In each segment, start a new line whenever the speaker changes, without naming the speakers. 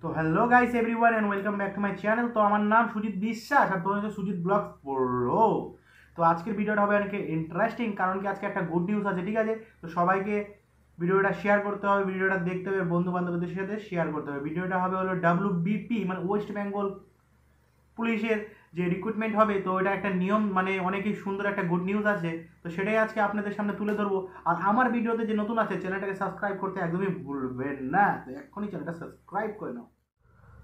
তো hello guys everyone and welcome back to my channel. তো আমার নাম সুজিত বিশ্বাস আর তোমার হচ্ছে সুজিত ব্লগ প্রো। তো আজকের ভিডিওটা হবে অনেক ইন্টারেস্টিং, কারণ কি আজকে একটা গুড নিউজ আছে, ঠিক আছে? তো সবাইকে ভিডিওটা শেয়ার করতে হবে, ভিডিওটা দেখতে হবে, বন্ধু বান্ধবদের সাথে শেয়ার করতে হবে। ভিডিওটা হবে হলো WBP মানে ওয়েস্ট বেঙ্গল পুলিশের যে রিক্রুটমেন্ট হবে। তো এটা একটা নিয়ম, মানে অনেকই সুন্দর একটা গুড নিউজ আছে। তো সেটাই আজকে আপনাদের সামনে তুলে ধরবো। আর আমার ভিডিওতে যে নতুন আছে চ্যানেলটাকে সাবস্ক্রাইব করতে একদমই ভুলবেন না, তো এক্ষুনি চ্যানেলটা সাবস্ক্রাইব করে নাও।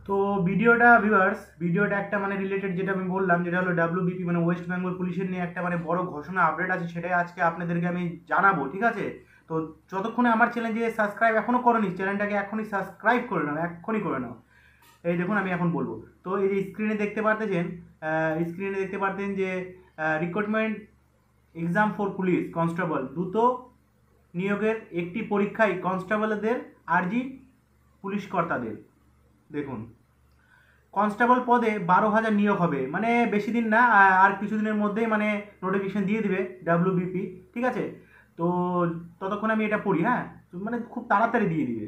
তো ভিডিওটা একটা মানে রিলেটেড, যেটা আমি বললাম, যেটা হলো WBP মানে ওয়েস্ট বেঙ্গল পুলিশের নিয়ে একটা মানে বড় ঘোষণা আপডেট আছে, সেটাই আজকে আপনাদেরকে আমি জানাবো, ঠিক আছে? তো যতক্ষণে আমার চ্যানেল যে সাবস্ক্রাইব এখনো করোনি, চ্যানেলটাকে এখনই সাবস্ক্রাইব করে নাও, এক্ষুনি করে নাও। এই দেখুন আমি এখন বলবো। তো এই যে স্ক্রিনে দেখতে পারতেন যে recruitment exam for police constable দ্রুত নিয়োগের একটি পরীক্ষায় কনস্টেবলদের আরজি পুলিশ কর্তাদের। দেখুন, কনস্টেবল পদে 12,000 নিয়োগ হবে, মানে বেশি দিন না, আর কিছুদিনের মধ্যেই মানে নোটিফিকেশন দিয়ে দিবে WBP, ঠিক আছে? তো ততক্ষণ আমি এটা পড়ি, হ্যাঁ, তো মানে খুব তাড়াতাড়ি দিয়ে দিবে।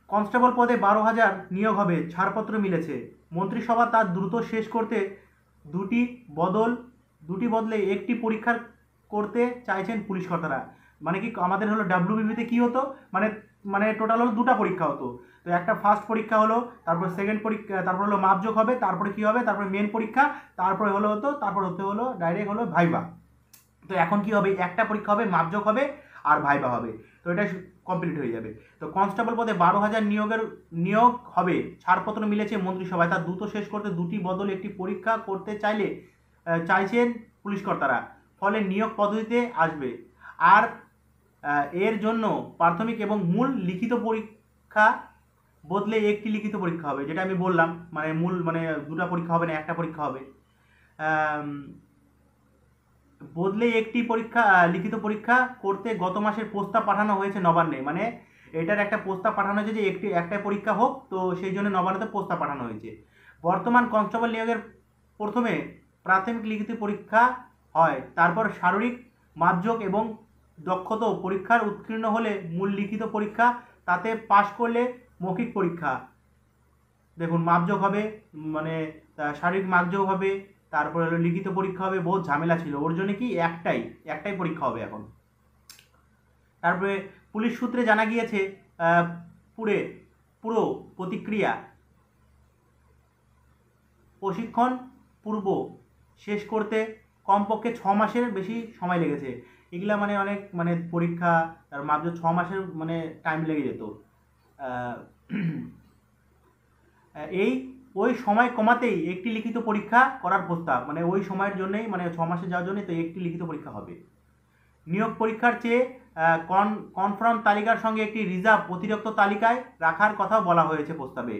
কনস্টেবল পদে 12,000 নিয়োগ হবে, ছাড়পত্র মিলেছে। মন্ত্রিসভা তার দ্রুত শেষ করতে দুটি বদল দুটি বদলে একটি পরীক্ষা করতে চাইছেন পুলিশ কর্তারা। মানে কি আমাদের হলো WBPতে কি হতো, মানে মানে টোটাল হলো দুটো পরীক্ষা হতো। তো একটা ফার্স্ট পরীক্ষা হলো, তারপর সেকেন্ড পরীক্ষা, তারপর হলো মাপজোক হবে, তারপরে কি হবে, তারপরে মেন পরীক্ষা, তারপরে তারপর হতে হলো ডাইরেক্ট হলো ভাইবা। তো এখন কি হবে, একটা পরীক্ষা হবে, মাপজোক হবে আর ভাইবা হবে। তো এটা কমপ্লিট হয়ে যাবে। তো কনস্টেবল পদে 12,000 নিয়োগ হবে, ছাড়পত্র মিলেছে মন্ত্রিসভায়, তার দ্রুত শেষ করতে দুটি বদল একটি পরীক্ষা করতে চাইছেন পুলিশ কর্তারা। ফলে নিয়োগ পদ্ধতিতে আসবে। আর এর জন্য প্রাথমিক এবং মূল লিখিত পরীক্ষা বদলে একটি লিখিত পরীক্ষা হবে, যেটা আমি বললাম, মানে মূল মানে দুটো পরীক্ষা হবে না, একটা পরীক্ষা হবে। বদলে একটি লিখিত পরীক্ষা করতে গত মাসের প্রস্তাব পাঠানো হয়েছে নবান্নে। মানে এটার একটা প্রস্তাব পাঠানো হয়েছে যে একটা পরীক্ষা হোক, তো সেই জন্য নবান্নতে প্রস্তাব পাঠানো হয়েছে। বর্তমান কনস্টেবল নিয়োগের প্রথমে প্রাথমিক লিখিত পরীক্ষা হয়, তারপর শারীরিক মাপজোক এবং দক্ষতা পরীক্ষার উত্তীর্ণ হলে মূল লিখিত পরীক্ষা, তাতে পাশ করলে মৌখিক পরীক্ষা। দেখুন, মাপজোক হবে, মানে শারীরিক মাপজোক হবে, তারপরে হলো লিখিত পরীক্ষা হবে। বহুত ঝামেলা ছিল ওর জন্য, কি একটাই পরীক্ষা হবে এখন। তারপরে পুলিশ সূত্রে জানা গিয়েছে পুরে পুরো প্রতিক্রিয়া প্রশিক্ষণ পূর্ব শেষ করতে কমপক্ষে 6 মাসের বেশি সময় লেগেছে। এগুলা মানে অনেক মানে পরীক্ষা, তার মাপজোক 6 মাসের মানে টাইম লেগে যেত। এই ওই সময় কমাতেই একটি লিখিত পরীক্ষা করার প্রস্তাব, মানে ওই সময়ের জন্যই, মানে 6 মাসে যাওয়ার জন্যই তো একটি লিখিত পরীক্ষা হবে। নিয়োগ পরীক্ষার চেয়ে কনফার্ম তালিকার সঙ্গে একটি রিজার্ভ অতিরিক্ত তালিকায় রাখার কথাও বলা হয়েছে প্রস্তাবে।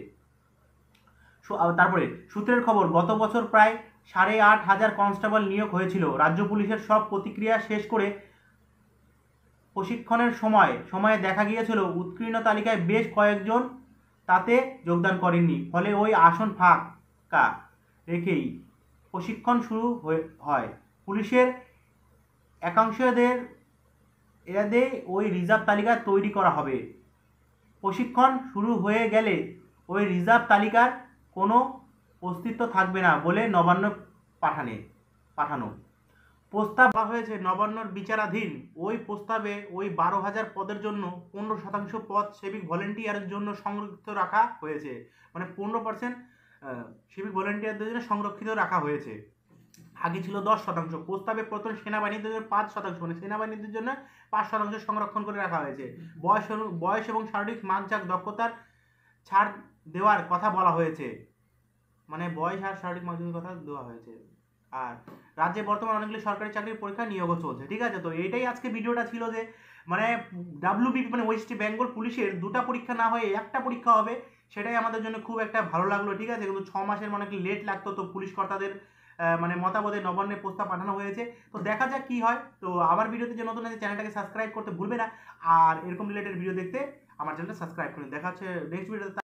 তারপরে সূত্রের খবর, গত বছর প্রায় 8,500 কনস্টেবল নিয়োগ হয়েছিল। রাজ্য পুলিশের সব প্রতিক্রিয়া শেষ করে প্রশিক্ষণের সময়ে দেখা গিয়েছিল উৎকীর্ণ তালিকায় বেশ কয়েকজন তাতে যোগদান করেননি। ফলে ওই আসন ফাঁকা রেখেই প্রশিক্ষণ শুরু হয়। পুলিশের এদের ওই রিজার্ভ তালিকা তৈরি করা হবে। প্রশিক্ষণ শুরু হয়ে গেলে ওই রিজার্ভ তালিকার কোনো অস্তিত্ব থাকবে না বলে নবান্ন পাঠানো প্রস্তাব দেওয়া হয়েছে। নবান্নর বিচারাধীন ওই প্রস্তাবে ওই 12,000 পদের জন্য 15% পদ সিভিক ভলেন্টিয়ারের জন্য সংরক্ষিত রাখা হয়েছে। মানে 15% সিভিক ভলেন্টিয়ারদের জন্য সংরক্ষিত রাখা হয়েছে। আগে ছিল 10%। প্রস্তাবে প্রথম সেনাবাহিনীদের জন্য 5%, মানে সেনাবাহিনীদের জন্য 5% সংরক্ষণ করে রাখা হয়েছে। বয়স এবং শারীরিক মানজাক দক্ষতার ছাড় দেওয়ার কথা বলা হয়েছে, মানে বয়স আর শারীরিক মানজাকের কথা দেওয়া হয়েছে। আর রাজ্যে বর্তমানে অনেকগুলি সরকারি চাকরির পরীক্ষা নিয়োগও চলছে, ঠিক আছে? তো এটাই আজকে ভিডিওটা ছিল, যে মানে WBP মানে ওয়েস্ট বেঙ্গল পুলিশের দুটো পরীক্ষা না হয়ে একটা পরীক্ষা হবে। সেটাই আমাদের জন্য খুব একটা ভালো লাগলো, ঠিক আছে? কিন্তু 6 মাসের মানে লেট লাগতো। তো পুলিশ কর্তাদের মানে মতামতে নবান্নে প্রস্তাব পাঠানো হয়েছে। তো দেখা যাক কি হয়। তো আমার ভিডিওতে যে নতুন আছে চ্যানেলটাকে সাবস্ক্রাইব করতে ভুলবে না, আর এরকম রিলেটেড ভিডিও দেখতে আমার চ্যানেলটা সাবস্ক্রাইব করুন। দেখা হচ্ছে নেক্সট ভিডিওতে।